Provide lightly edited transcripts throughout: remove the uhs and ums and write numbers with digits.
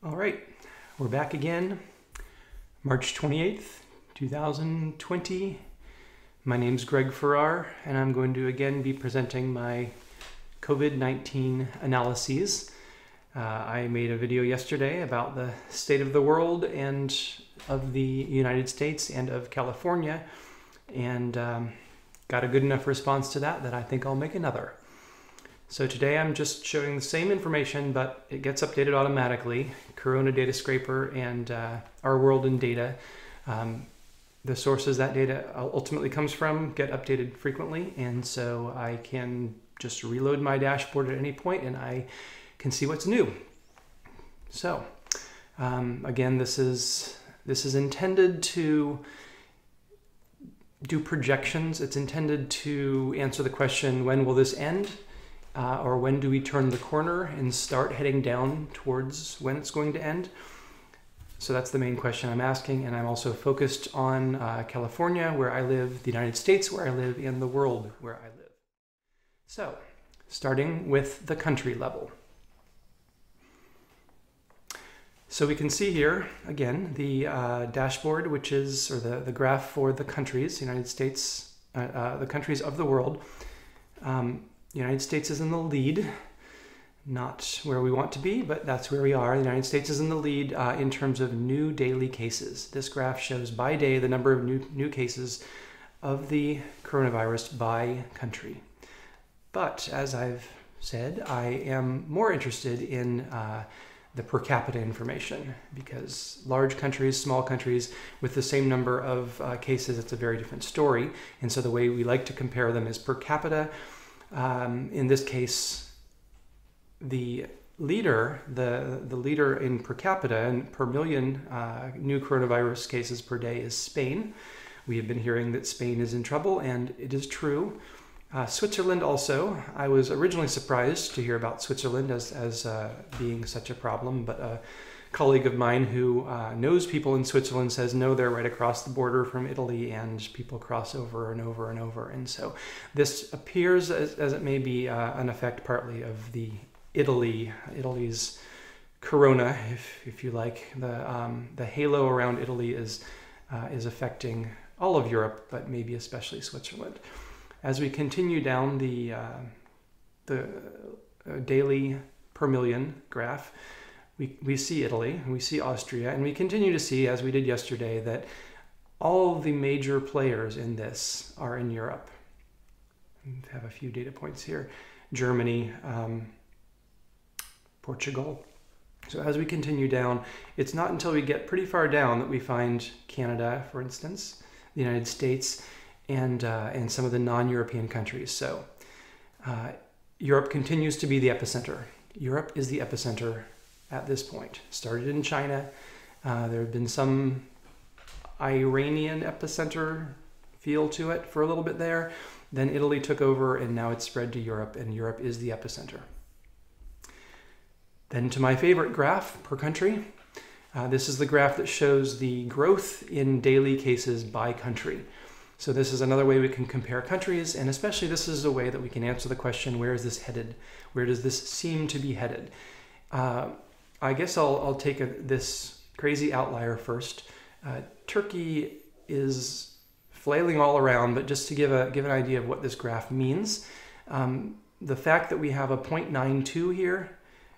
All right, we're back again, March 28th, 2020. My name's Greg Farrar, and I'm going to again be presenting my COVID-19 analyses. I made a video yesterday about the state of the world and of the United States and of California, and got a good enough response to that I think I'll make another. So today I'm just showing the same information, but it gets updated automatically. Corona Data Scraper and Our World in Data. The sources that data ultimately comes from get updated frequently, and so I can just reload my dashboard at any point and I can see what's new. So again, this is intended to do projections. It's intended to answer the question, when will this end? Or when do we turn the corner and start heading down towards when it's going to end? So that's the main question I'm asking, and I'm also focused on California, where I live, the United States, where I live, and the world, where I live. So, starting with the country level. So we can see here, again, the dashboard, which is, or the graph for the countries, United States, the countries of the world. The United States is in the lead, not where we want to be, but that's where we are. The United States is in the lead in terms of new daily cases. This graph shows by day the number of new cases of the coronavirus by country. But as I've said, I am more interested in the per capita information, because large countries, small countries with the same number of cases, it's a very different story. And so the way we like to compare them is per capita. In this case, the leader in per capita and per million new coronavirus cases per day is Spain. We have been hearing that Spain is in trouble, and it is true. Switzerland also. I was originally surprised to hear about Switzerland as being such a problem, but a colleague of mine who knows people in Switzerland says no, they're right across the border from Italy and people cross over and over and over. And so this appears as it may be an effect partly of the Italy's corona, if you like. The halo around Italy is affecting all of Europe, but maybe especially Switzerland. As we continue down the daily per million graph, we see Italy, we see Austria, and we continue to see, as we did yesterday, that all of the major players in this are in Europe. We have a few data points here. Germany, Portugal. So as we continue down, it's not until we get pretty far down that we find Canada, for instance, the United States, and some of the non-European countries. So Europe continues to be the epicenter. Europe is the epicenter at this point. Started in China. There had been some Iranian epicenter feel to it for a little bit there. Then Italy took over, and now it's spread to Europe, and Europe is the epicenter. Then to my favorite graph per country. This is the graph that shows the growth in daily cases by country. So this is another way we can compare countries, and especially this is a way that we can answer the question, where is this headed? Where does this seem to be headed? I guess I'll take this crazy outlier first. Turkey is flailing all around, but just to give an idea of what this graph means, the fact that we have a 0.92 here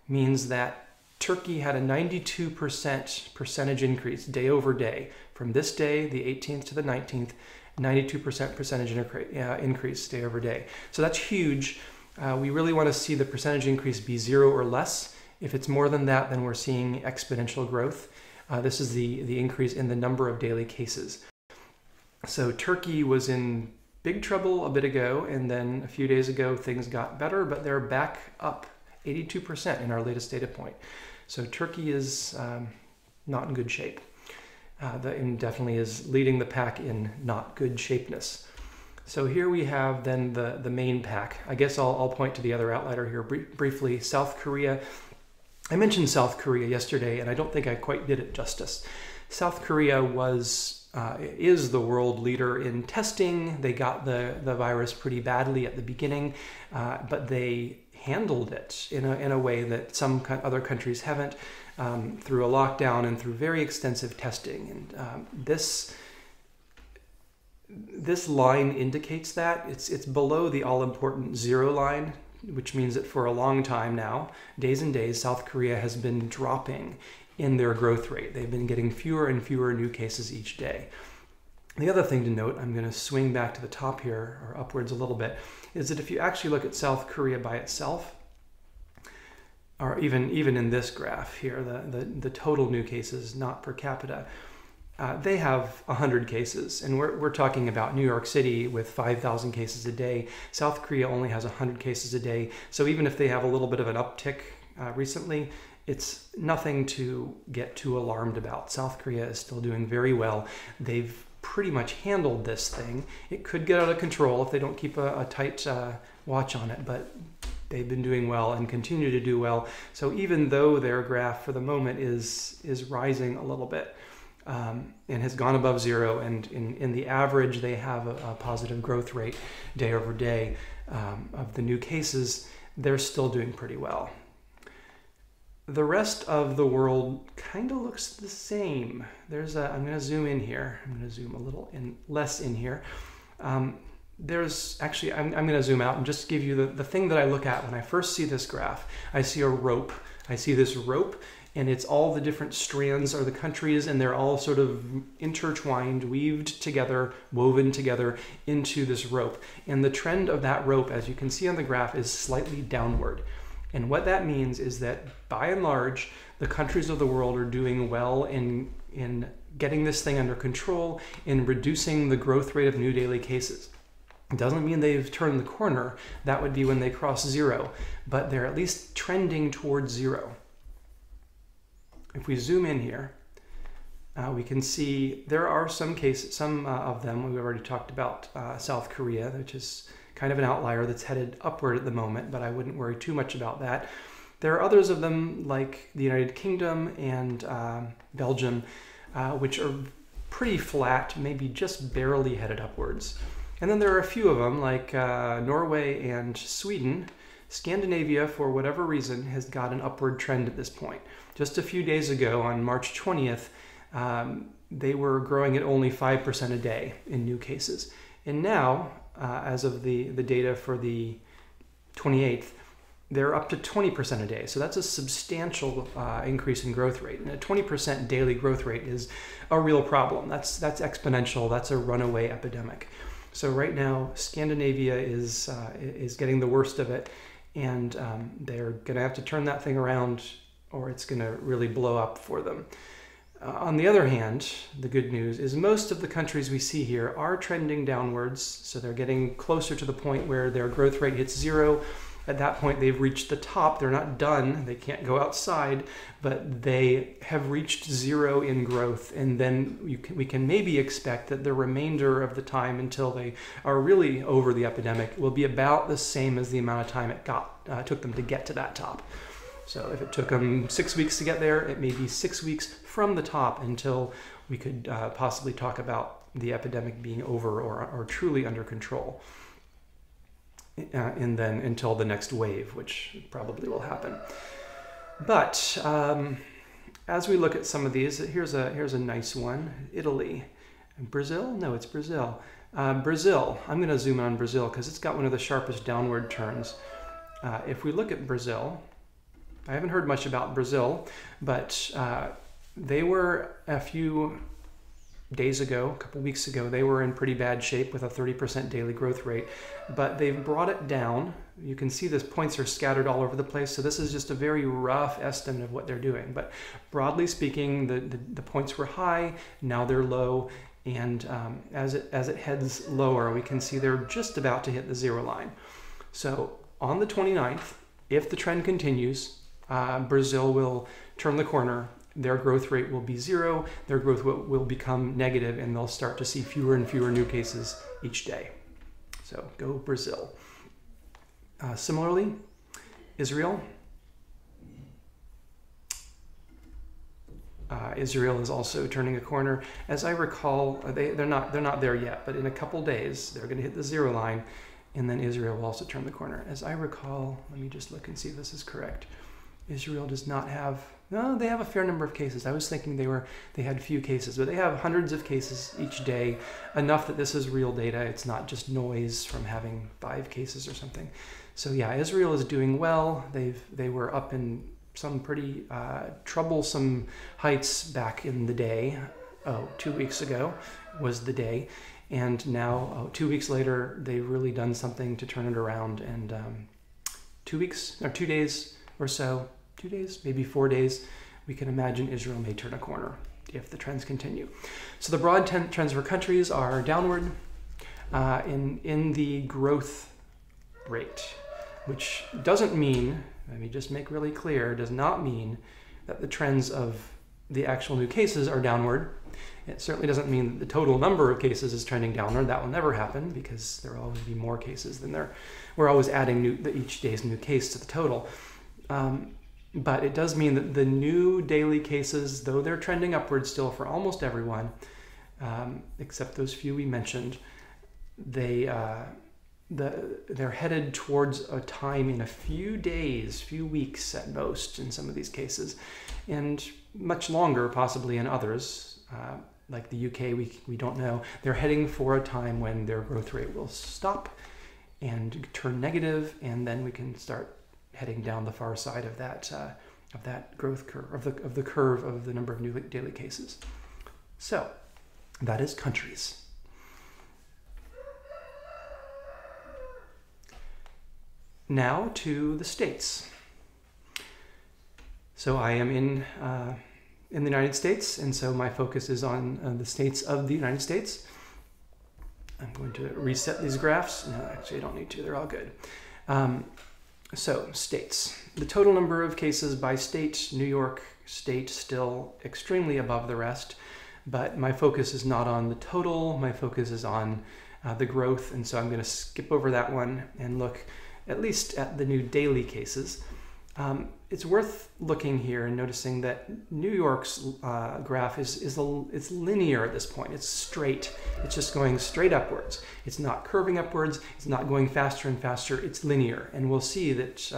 means that Turkey had a 92% percentage increase day over day. From this day, the 18th to the 19th, 92% percentage increase day over day. So that's huge. We really want to see the percentage increase be 0 or less. If it's more than that, then we're seeing exponential growth. This is the increase in the number of daily cases. So Turkey was in big trouble a bit ago, and then a few days ago things got better, but they're back up 82% in our latest data point. So Turkey is not in good shape. And definitely is leading the pack in not good shapeness. So here we have then the main pack. I guess I'll point to the other outlier here briefly. South Korea. I mentioned South Korea yesterday, and I don't think I quite did it justice. South Korea is the world leader in testing. They got the virus pretty badly at the beginning, but they handled it in a way that some other countries haven't, through a lockdown and through very extensive testing. And this line indicates that. It's below the all-important 0 line, which means that for a long time now, days and days, South Korea has been dropping in their growth rate. They've been getting fewer and fewer new cases each day. The other thing to note, I'm going to swing back to the top here, or upwards a little bit, is that if you actually look at South Korea by itself, or even in this graph here, the total new cases, not per capita, they have 100 cases, and we're talking about New York City with 5,000 cases a day. South Korea only has 100 cases a day, so even if they have a little bit of an uptick recently, it's nothing to get too alarmed about. South Korea is still doing very well. They've pretty much handled this thing. It could get out of control if they don't keep a tight watch on it, but they've been doing well and continue to do well. So even though their graph for the moment is rising a little bit, and has gone above 0, and in the average they have a positive growth rate day over day of the new cases, they're still doing pretty well. The rest of the world kind of looks the same. I'm going to zoom in here. I'm going to zoom a little less in here. There's actually, I'm going to zoom out and just give you the thing that I look at when I first see this graph. I see a rope. I see this rope, and it's all the different strands are the countries, and they're all sort of intertwined, weaved together, woven together into this rope. And the trend of that rope, as you can see on the graph, is slightly downward. And what that means is that, by and large, the countries of the world are doing well in getting this thing under control, in reducing the growth rate of new daily cases. It doesn't mean they've turned the corner. That would be when they cross 0, but they're at least trending towards 0. If we zoom in here, we can see there are some cases, some of them, we've already talked about South Korea, which is kind of an outlier that's headed upward at the moment, but I wouldn't worry too much about that. There are others of them, like the United Kingdom and Belgium, which are pretty flat, maybe just barely headed upwards. And then there are a few of them, like Norway and Sweden. Scandinavia, for whatever reason, has got an upward trend at this point. Just a few days ago, on March 20th, they were growing at only 5% a day in new cases. And now, as of the data for the 28th, they're up to 20% a day. So that's a substantial increase in growth rate. And a 20% daily growth rate is a real problem. That's exponential. That's a runaway epidemic. So right now, Scandinavia is getting the worst of it, and they're going to have to turn that thing around, or it's going to really blow up for them. On the other hand, the good news is most of the countries we see here are trending downwards, so they're getting closer to the point where their growth rate hits 0. At that point, they've reached the top. They're not done. They can't go outside, but they have reached 0 in growth. And then we can maybe expect that the remainder of the time until they are really over the epidemic will be about the same as the amount of time it took them to get to that top. So if it took them 6 weeks to get there, it may be 6 weeks from the top until we could possibly talk about the epidemic being over or truly under control. And then until the next wave, which probably will happen. But as we look at some of these, here's a nice one. Italy. Brazil? No, it's Brazil. Brazil. I'm going to zoom in on Brazil because it's got one of the sharpest downward turns. If we look at Brazil, I haven't heard much about Brazil, but they were a few days ago, a couple weeks ago, they were in pretty bad shape with a 30% daily growth rate, but they've brought it down. You can see the points are scattered all over the place, so this is just a very rough estimate of what they're doing. But broadly speaking, the points were high, now they're low, and as it heads lower, we can see they're just about to hit the 0 line. So on the 29th, if the trend continues, Brazil will turn the corner. Their growth rate will be 0, their growth will become negative, and they'll start to see fewer and fewer new cases each day. So go Brazil. Similarly, Israel. Israel is also turning a corner. As I recall, they're not there yet, but in a couple days, they're going to hit the 0 line. and then Israel will also turn the corner. As I recall, let me just look and see if this is correct. Israel does not have, no, they have a fair number of cases. I was thinking they had few cases, but they have hundreds of cases each day, enough that this is real data. It's not just noise from having 5 cases or something. So yeah, Israel is doing well. They were up in some pretty troublesome heights back in the day. 2 weeks ago was the day. And now, 2 weeks later, they've really done something to turn it around. And 2 weeks, or 2 days or so, 2 days, maybe 4 days, we can imagine Israel may turn a corner if the trends continue. So the broad trends for countries are downward in the growth rate, which doesn't mean, let me just make really clear, does not mean that the trends of the actual new cases are downward. It certainly doesn't mean that the total number of cases is trending downward. That will never happen because there will always be more cases than there. We're always adding each day's new case to the total. But it does mean that the new daily cases, though they're trending upwards still for almost everyone, except those few we mentioned, they're headed towards a time in a few days, few weeks at most in some of these cases, and much longer possibly in others. Like the UK, we don't know. They're heading for a time when their growth rate will stop and turn negative, and then we can start heading down the far side of that growth curve, of the curve of the number of new daily cases. So that is countries. Now to the states. So I am in the United States, and so my focus is on the states of the United States. I'm going to reset these graphs. No, actually I don't need to, they're all good. So states. The total number of cases by state, New York State still extremely above the rest, but my focus is not on the total, my focus is on the growth, and so I'm going to skip over that one and look at least at the new daily cases. It's worth looking here and noticing that New York's graph is linear at this point. It's straight. It's just going straight upwards. It's not curving upwards. It's not going faster and faster. It's linear. And we'll see that,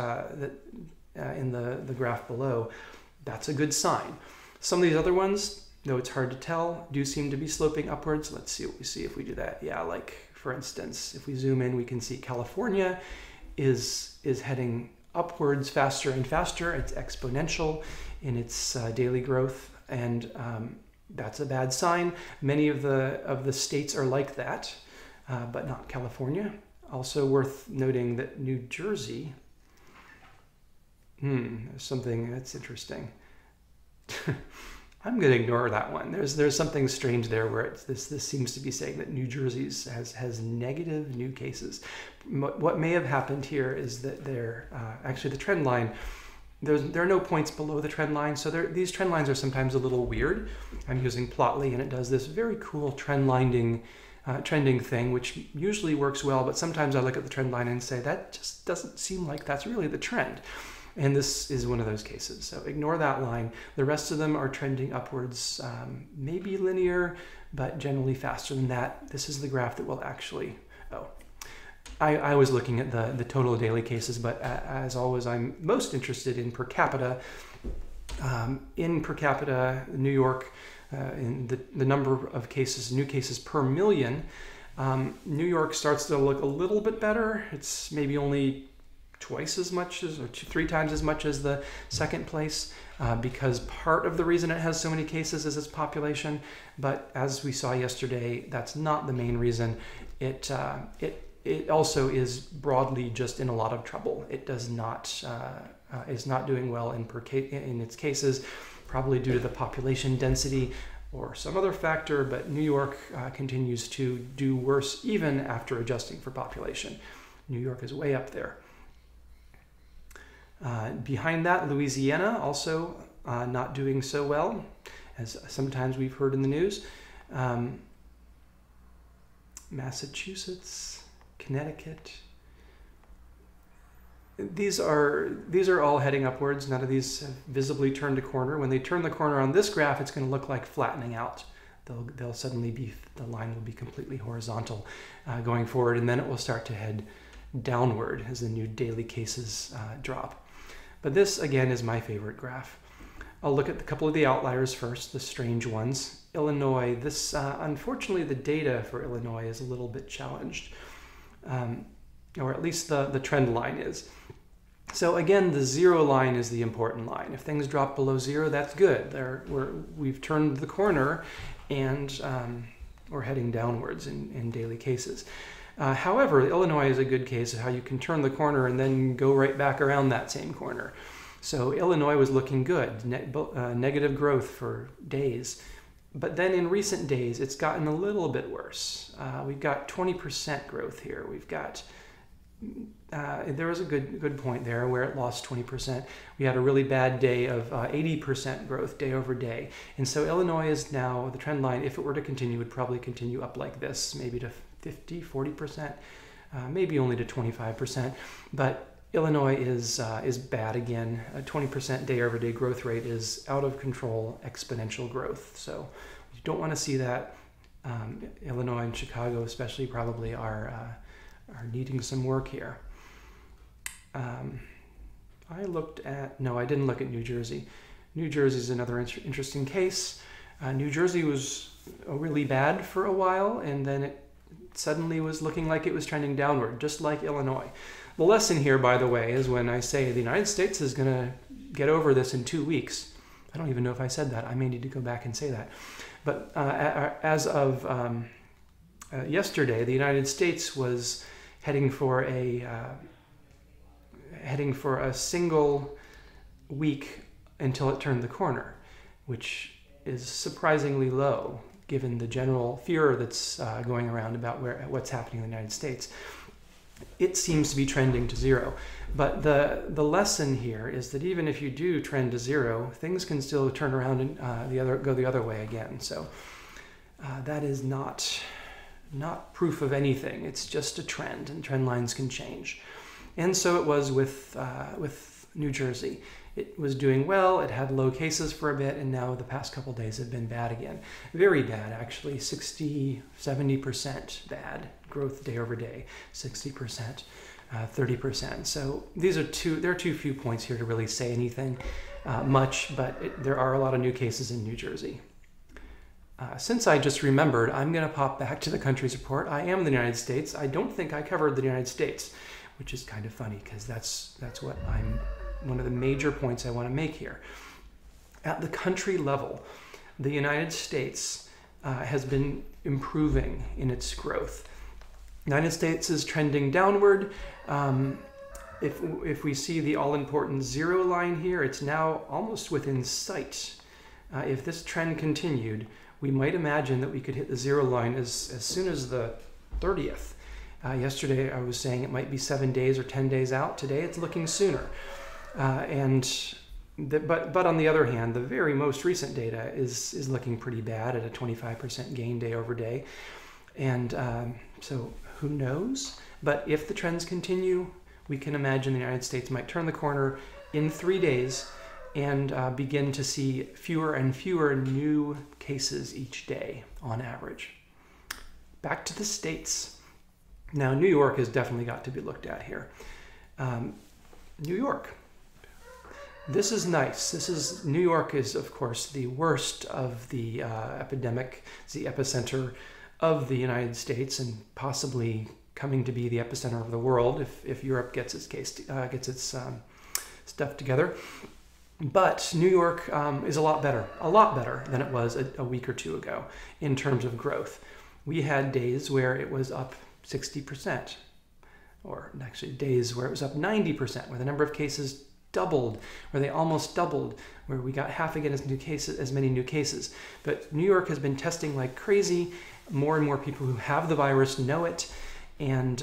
in the graph below, that's a good sign. Some of these other ones, though it's hard to tell, do seem to be sloping upwards. Let's see what we see if we do that. Yeah, like for instance, if we zoom in, we can see California is heading upwards faster and faster. It's exponential in its daily growth, and that's a bad sign. Many of the states are like that, but not California. Also worth noting that New Jersey, something that's interesting. I'm going to ignore that one. There's something strange there where this seems to be saying that New Jersey has negative new cases. What may have happened here is that actually the trend line, there are no points below the trend line, so these trend lines are sometimes a little weird. I'm using Plotly, and it does this very cool trending thing, which usually works well, but sometimes I look at the trend line and say that just doesn't seem like that's really the trend. And this is one of those cases. So ignore that line. The rest of them are trending upwards, maybe linear, but generally faster than that. This is the graph that will actually, I was looking at the total daily cases, but as always, I'm most interested in per capita. In per capita, New York, in the number of cases, new cases per million, New York starts to look a little bit better. It's maybe only twice as much as, or 3 times as much as the second place, because part of the reason it has so many cases is its population. But as we saw yesterday, that's not the main reason. It also is broadly just in a lot of trouble. It does not is not doing well in its cases, probably due to the population density or some other factor. But New York continues to do worse even after adjusting for population. New York is way up there. Behind that, Louisiana also not doing so well, as sometimes we've heard in the news. Massachusetts, Connecticut. These are all heading upwards. None of these have visibly turned a corner. When they turn the corner on this graph, it's going to look like flattening out. They'll suddenly be, the line will be completely horizontal going forward, and then it will start to head downward as the new daily cases drop. But this, again, is my favorite graph. I'll look at a couple of the outliers first, the strange ones. Illinois, this unfortunately the data for Illinois is a little bit challenged, or at least the trend line is. So again, the zero line is the important line. If things drop below zero, that's good. We've turned the corner, and we're heading downwards in daily cases. However, Illinois is a good case of how you can turn the corner and then go right back around that same corner. So Illinois was looking good, negative growth for days. But then in recent days, it's gotten a little bit worse. We've got 20% growth here. We've got, there was a good point there where it lost 20%. We had a really bad day of 80% growth day over day. And so Illinois is now, the trend line, if it were to continue, would probably continue up like this, maybe to 50, 40%, maybe only to 25%. But Illinois is bad again. A 20% day-over-day growth rate is out of control, exponential growth. So you don't want to see that. Illinois and Chicago especially probably are needing some work here. I didn't look at New Jersey. New Jersey is another interesting case. New Jersey was really bad for a while, and then it suddenly was looking like it was trending downward, just like Illinois. The lesson here, by the way, is when I say the United States is going to get over this in 2 weeks. I don't even know if I said that. I may need to go back and say that. But as of yesterday, the United States was heading for a single week until it turned the corner, which is surprisingly low given the general fear that's going around about what's happening in the United States. It seems to be trending to zero. But the lesson here is that even if you do trend to zero, things can still turn around and go the other way again. So that is not proof of anything. It's just a trend, and trend lines can change. And so it was with New Jersey. It was doing well, it had low cases for a bit, and now the past couple days have been bad again. Very bad, actually, 60, 70% bad growth day over day, 60%, 30%. So there are too few points here to really say anything much, but there are a lot of new cases in New Jersey. Since I just remembered, I'm going to pop back to the country's report. I am in the United States. I don't think I covered the United States, which is kind of funny because that's one of the major points I want to make here. At the country level, the United States has been improving in its growth. The United States is trending downward. If we see the all-important zero line here, it's now almost within sight. If this trend continued, we might imagine that we could hit the zero line as soon as the 30th. Yesterday I was saying it might be 7 days or 10 days out. Today it's looking sooner. But on the other hand, the very most recent data is looking pretty bad at a 25% gain day over day. And so who knows? But if the trends continue, we can imagine the United States might turn the corner in 3 days and begin to see fewer and fewer new cases each day on average. Back to the states. Now, New York has definitely got to be looked at here. New York. This is nice. New York is, of course, the worst of the epidemic. It's the epicenter of the United States and possibly coming to be the epicenter of the world if Europe gets its stuff together. But New York is a lot better than it was a week or two ago in terms of growth. We had days where it was up 60%, or actually days where it was up 90%, where the number of cases doubled, where they almost doubled, where we got half again as many new cases. But New York has been testing like crazy. More and more people who have the virus know it, and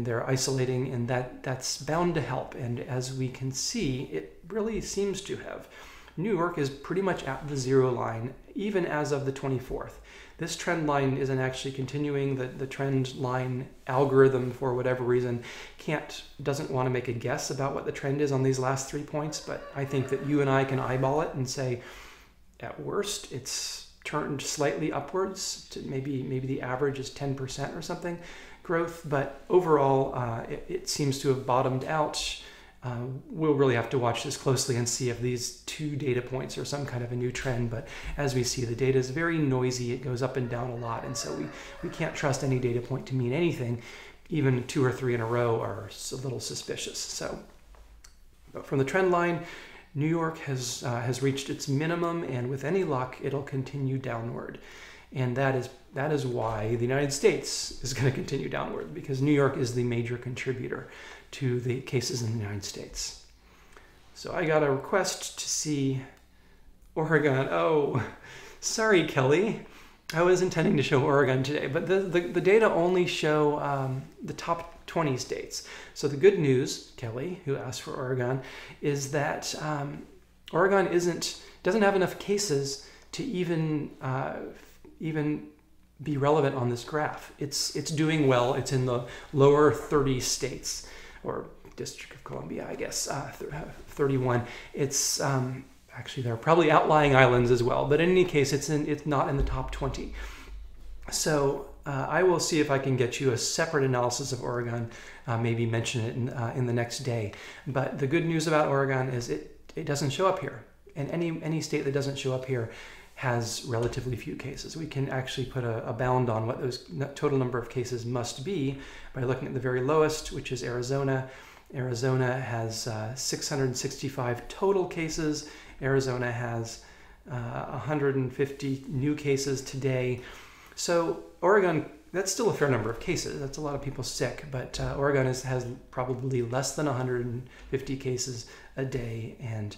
they're isolating, and that's bound to help. And as we can see, it really seems to have. New York is pretty much at the zero line, even as of the 24th. This trend line isn't actually continuing. The trend line algorithm, for whatever reason, doesn't want to make a guess about what the trend is on these last 3 points, but I think that you and I can eyeball it and say, at worst, it's turned slightly upwards to maybe the average is 10% or something. growth, but overall it seems to have bottomed out. We'll really have to watch this closely and see if these 2 data points are some kind of a new trend, but as we see, the data is very noisy. It goes up and down a lot, and so we can't trust any data point to mean anything. Even 2 or 3 in a row are a little suspicious. So, but from the trend line, New York has reached its minimum, and with any luck, it'll continue downward. And that is why the United States is going to continue downward, because New York is the major contributor to the cases in the United States. So I got a request to see Oregon. Oh, sorry, Kelly. I was intending to show Oregon today, but the data only show the top 20 states. So the good news, Kelly, who asked for Oregon, is that Oregon doesn't have enough cases to even be relevant on this graph. It's doing well. It's in the lower 30 states, or District of Columbia, I guess, 31. It's actually, there are probably outlying islands as well, but in any case, it's not in the top 20. So I will see if I can get you a separate analysis of Oregon, maybe mention it in the next day. But the good news about Oregon is it doesn't show up here, and any state that doesn't show up here has relatively few cases. We can actually put a bound on what those total number of cases must be by looking at the very lowest, which is Arizona. Arizona has 665 total cases. Arizona has 150 new cases today. So Oregon, that's still a fair number of cases. That's a lot of people sick, but Oregon has probably less than 150 cases a day. And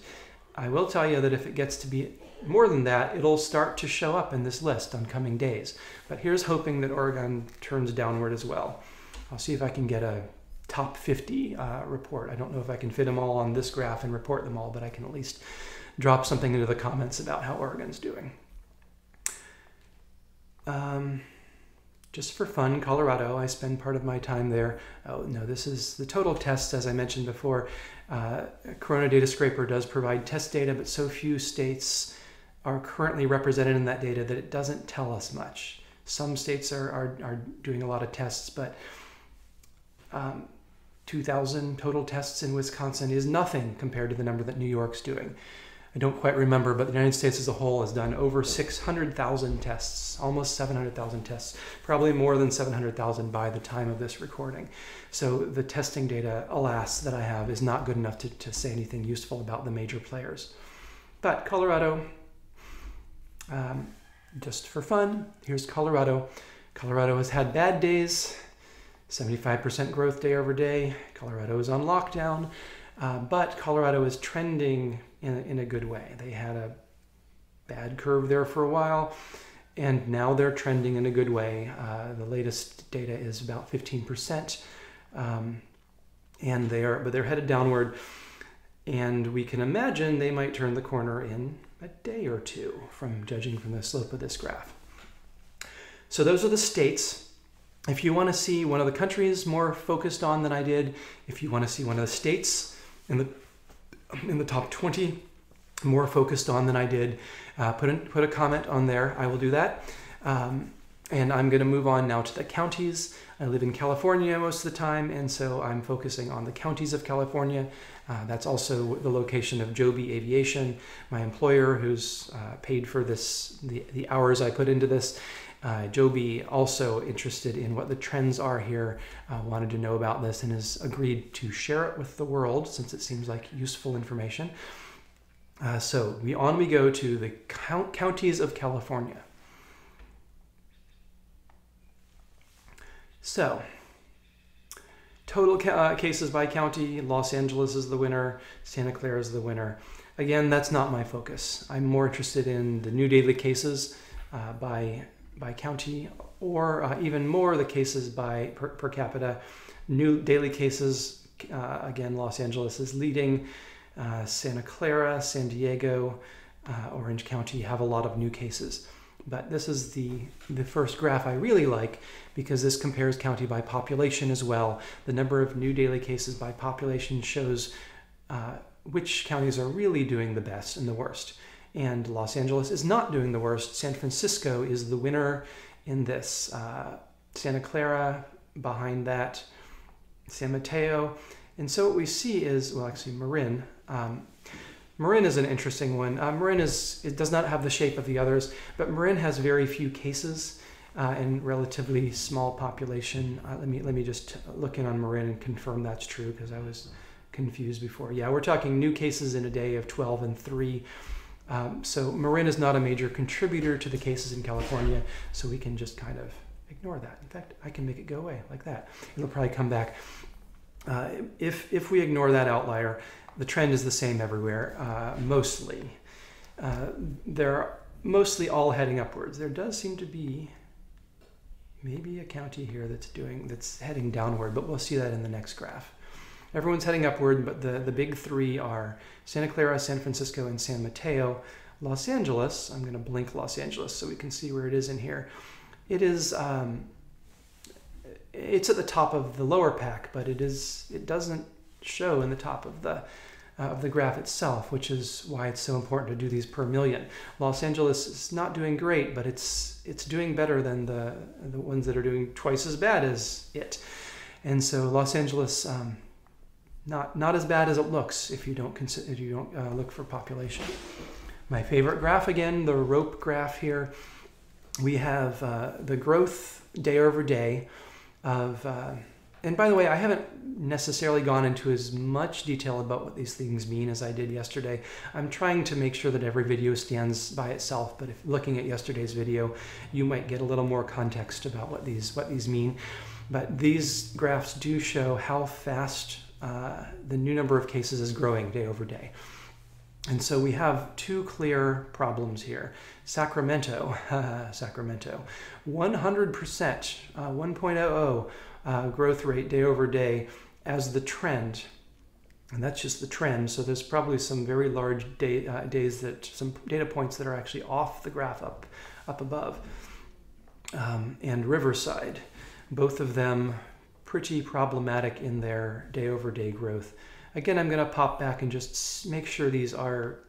I will tell you that if it gets to be more than that, it'll start to show up in this list on coming days. But here's hoping that Oregon turns downward as well. I'll see if I can get a top 50 report. I don't know if I can fit them all on this graph and report them all, but I can at least drop something into the comments about how Oregon's doing. Just for fun, Colorado, I spend part of my time there. Oh no, this is the total tests, as I mentioned before. Corona Data Scraper does provide test data, but so few states are currently represented in that data that it doesn't tell us much. Some states are doing a lot of tests, but 2,000 total tests in Wisconsin is nothing compared to the number that New York's doing. I don't quite remember, but the United States as a whole has done over 600,000 tests, almost 700,000 tests, probably more than 700,000 by the time of this recording. So the testing data, alas, that I have is not good enough to say anything useful about the major players. But Colorado, just for fun, here's Colorado. Colorado has had bad days, 75% growth day over day. Colorado is on lockdown, but Colorado is trending in a good way. They had a bad curve there for a while, and now they're trending in a good way. The latest data is about 15%, and they're headed downward. And we can imagine they might turn the corner in a day or two, from judging from the slope of this graph. So those are the states. If you want to see one of the countries more focused on than I did, if you want to see one of the states in the top 20 more focused on than I did, put a comment on there. I will do that. And I'm going to move on now to the counties. I live in California most of the time, and so I'm focusing on the counties of California. That's also the location of Joby Aviation, my employer, who's paid for this, the hours I put into this. Joby, also interested in what the trends are here, wanted to know about this and has agreed to share it with the world since it seems like useful information. So we go to the counties of California. So, total cases by county, Los Angeles is the winner, Santa Clara is the winner. Again, that's not my focus. I'm more interested in the new daily cases by county, or even more the cases by per capita. New daily cases, again, Los Angeles is leading. Santa Clara, San Diego, Orange County have a lot of new cases. But this is the first graph I really like, because this compares county by population as well. The number of new daily cases by population shows which counties are really doing the best and the worst. And Los Angeles is not doing the worst. San Francisco is the winner in this. Santa Clara, behind that, San Mateo. And so what we see is, well, actually Marin. Marin is an interesting one. Marin it does not have the shape of the others, but Marin has very few cases and relatively small population. Let me just look in on Marin and confirm that's true, because I was confused before. Yeah, we're talking new cases in a day of 12 and 3. So Marin is not a major contributor to the cases in California, so we can just kind of ignore that. In fact, I can make it go away like that. It'll probably come back. If we ignore that outlier, the trend is the same everywhere, mostly. They're mostly all heading upwards. There does seem to be maybe a county here that's heading downward, but we'll see that in the next graph. Everyone's heading upward, but the big three are Santa Clara, San Francisco, and San Mateo. Los Angeles, I'm going to blink Los Angeles so we can see where it is in here. It is, it's at the top of the lower pack, but it doesn't show in the top of the graph itself, which is why it's so important to do these per million. Los Angeles is not doing great, but it's doing better than the ones that are doing twice as bad as it. And so Los Angeles, not as bad as it looks if you don't look for population. My favorite graph again, the rope graph here. We have the growth day over day of, and by the way, I haven't necessarily gone into as much detail about what these things mean as I did yesterday. I'm trying to make sure that every video stands by itself, but if looking at yesterday's video, you might get a little more context about what these mean. But these graphs do show how fast the new number of cases is growing day over day. And so we have two clear problems here. Sacramento, 100%, 1.00 growth rate day over day as the trend. And that's just the trend. So there's probably some very large days some data points that are actually off the graph up above. And Riverside, both of them pretty problematic in their day over day growth. Again, I'm going to pop back and just make sure that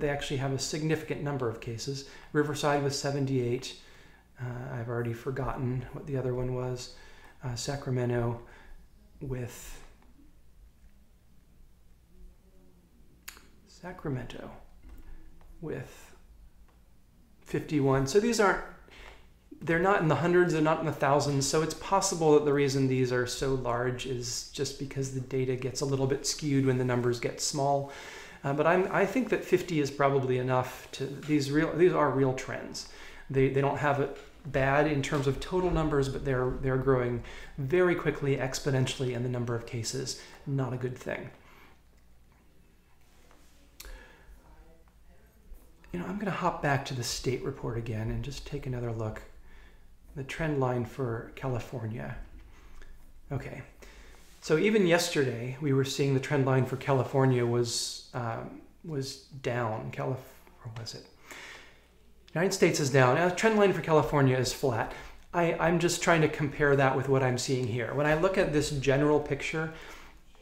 they actually have a significant number of cases. Riverside with 78. I've already forgotten what the other one was. Sacramento with 51. So they're not in the hundreds, they're not in the thousands, so it's possible that the reason these are so large is just because the data gets a little bit skewed when the numbers get small. But I think that 50 is probably enough to, these are real trends. They don't have it bad in terms of total numbers, but they're growing very quickly, exponentially in the number of cases. Not a good thing. I'm going to hop back to the state report again and just take another look. The trend line for California. Okay, so even yesterday we were seeing the trend line for California was down. Or was it? United States is down. The trend line for California is flat. I'm just trying to compare that with what I'm seeing here. When I look at this general picture,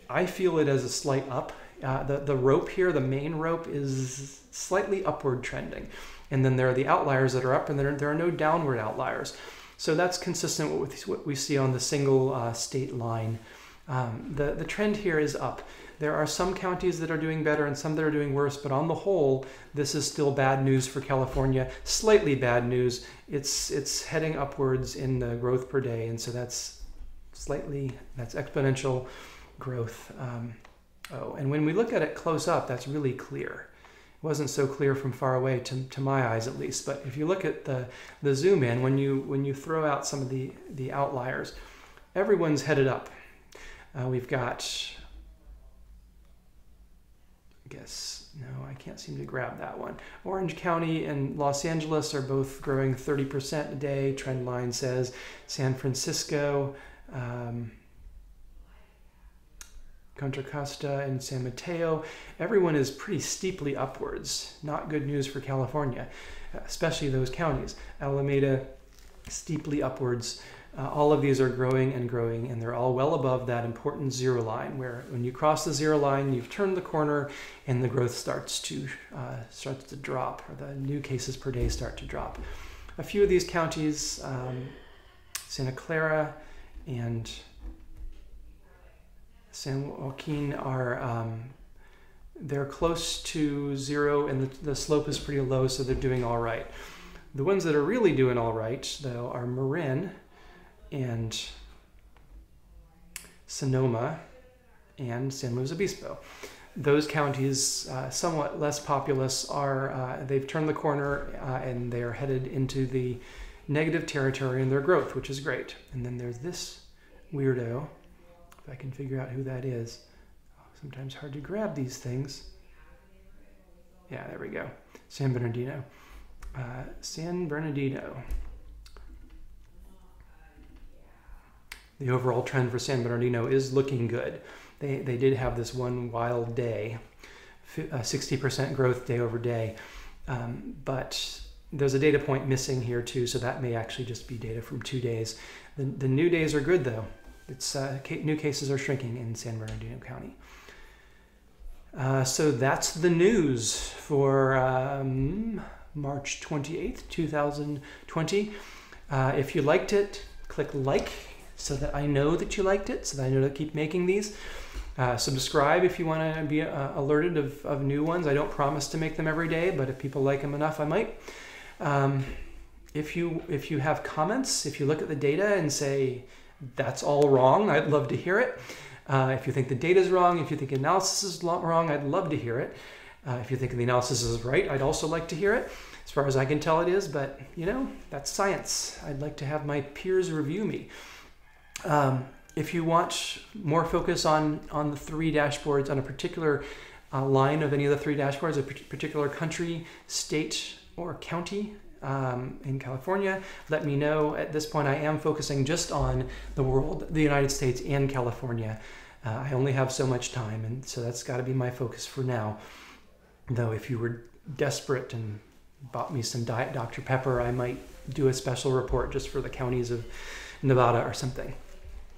I feel it as a slight up. The rope here, the main rope, is slightly upward trending. And then there are the outliers that are up, and there are no downward outliers. So that's consistent with what we see on the single state line. The trend here is up. There are some counties that are doing better and some that are doing worse, but on the whole, this is still bad news for California. Slightly bad news. It's heading upwards in the growth per day, and so that's exponential growth. And when we look at it close up, that's really clear. It wasn't so clear from far away, to my eyes at least. But if you look at the zoom in, when you throw out some of the outliers, everyone's headed up. We've got, I guess, no, I can't seem to grab that one. Orange County and Los Angeles are both growing 30% a day. Trend line says San Francisco, Contra Costa and San Mateo, everyone is pretty steeply upwards. Not good news for California, especially those counties. Alameda, steeply upwards. All of these are growing, and they're all well above that important zero line, where when you cross the zero line, you've turned the corner and the growth starts to drop, or the new cases per day start to drop. A few of these counties Santa Clara and San Joaquin are, they're close to 0, and the slope is pretty low, so they're doing all right. The ones that are really doing all right, though, are Marin and Sonoma and San Luis Obispo. Those counties, somewhat less populous, are they've turned the corner and they're headed into the negative territory in their growth, which is great. And then there's this weirdo, if I can figure out who that is. Sometimes hard to grab these things. Yeah, there we go. San Bernardino. San Bernardino. The overall trend for San Bernardino is looking good. They did have this one wild day, 60% growth day over day, but there's a data point missing here too, so that may actually just be data from 2 days. The new days are good though. It's new cases are shrinking in San Bernardino County. So that's the news for March 28th, 2020. If you liked it, click like so that I know that you liked it, so that I know to keep making these. Subscribe if you want to be alerted of new ones. I don't promise to make them every day, but if people like them enough, I might. If you have comments, if you look at the data and say, that's all wrong, I'd love to hear it. If you think the data is wrong, if you think analysis is wrong, I'd love to hear it. If you think the analysis is right, I'd also like to hear it. As far as I can tell, it is, but you know, that's science. I'd like to have my peers review me. If you want more focus on the 3 dashboards, on a particular line of any of the 3 dashboards, a particular country, state, or county in California, let me know. At this point, I am focusing just on the world, the United States and California. I only have so much time, and so that's got to be my focus for now. Though if you were desperate and bought me some Diet Dr. Pepper, I might do a special report just for the counties of Nevada or something.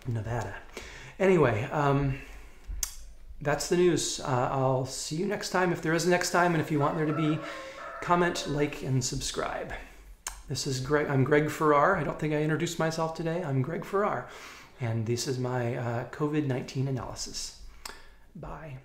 Nevada. Anyway, that's the news. I'll see you next time, if there is a next time, and if you want there to be, comment, like, and subscribe. This is Greg. I'm Greg Farrar. I don't think I introduced myself today. I'm Greg Farrar, and this is my COVID-19 analysis. Bye.